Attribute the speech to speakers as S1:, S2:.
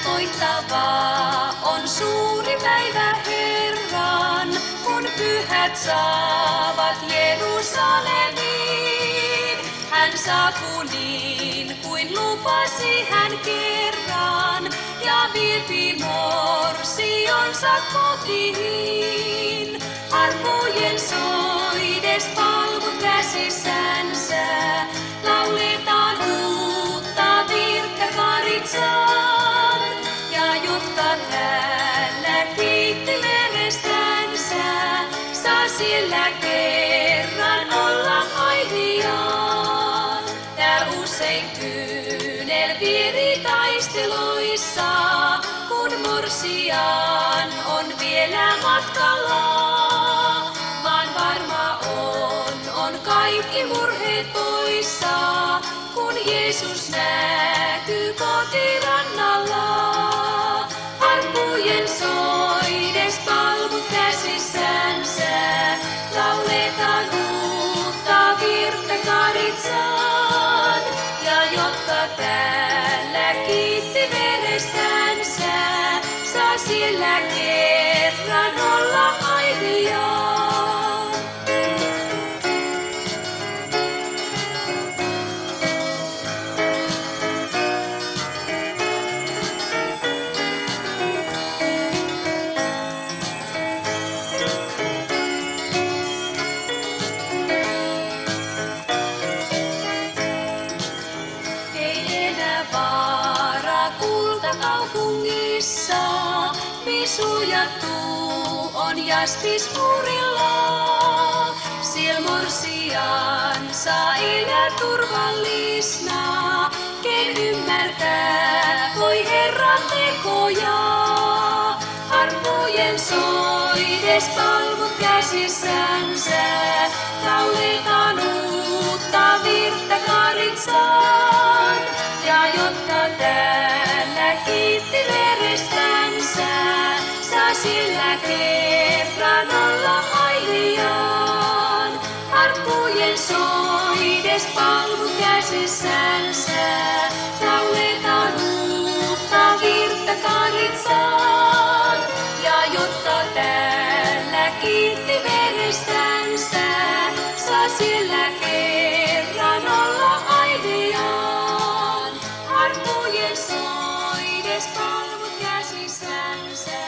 S1: Koittavaa on suuri päivä Herran, kun pyhät saavat Jerusalemiin. Hän saapuu niin kuin lupasi hän kerran, ja vilpi morsionsa kotiin. Armojen soides palvut käsissänsä, lauletaan uutta virttä Karitsaan. Ja jotka täällä kiitti verestänsä, saa siellä kerran olla aiviaan. Tää usein kyynel vieri taisteluissa, kun morsian on vielä matkalla. Vaan varma on kaikki murheet poissa, kun Jeesus näkyy kotirannalla. Arkujen soides palvut käsissänsä, lauletaan uutta virttä Karitsaan. Ja jotka täällä kiitti verestänsä, saa siellä kerran olla aiviaan. Kaupungissa visujattu on jaspismuurilla. Siel morsian saa elää turvallisna, ken ymmärtää voi Herran tekoja. Armojen soides palvut käsissänsä, lauletaan uutta virttä Karitsaan. Ja jotka täällä kiitti verestänsä, saa sillä kerran olla aiviaan. Arkujen soides palvut käsissänsä, lauletaan uutta virttä Karitsaan. Ja jotka täällä kiitti verestänsä, saa sillä kerran olla aiviaan. Arkujen soides palvut käsissänsä.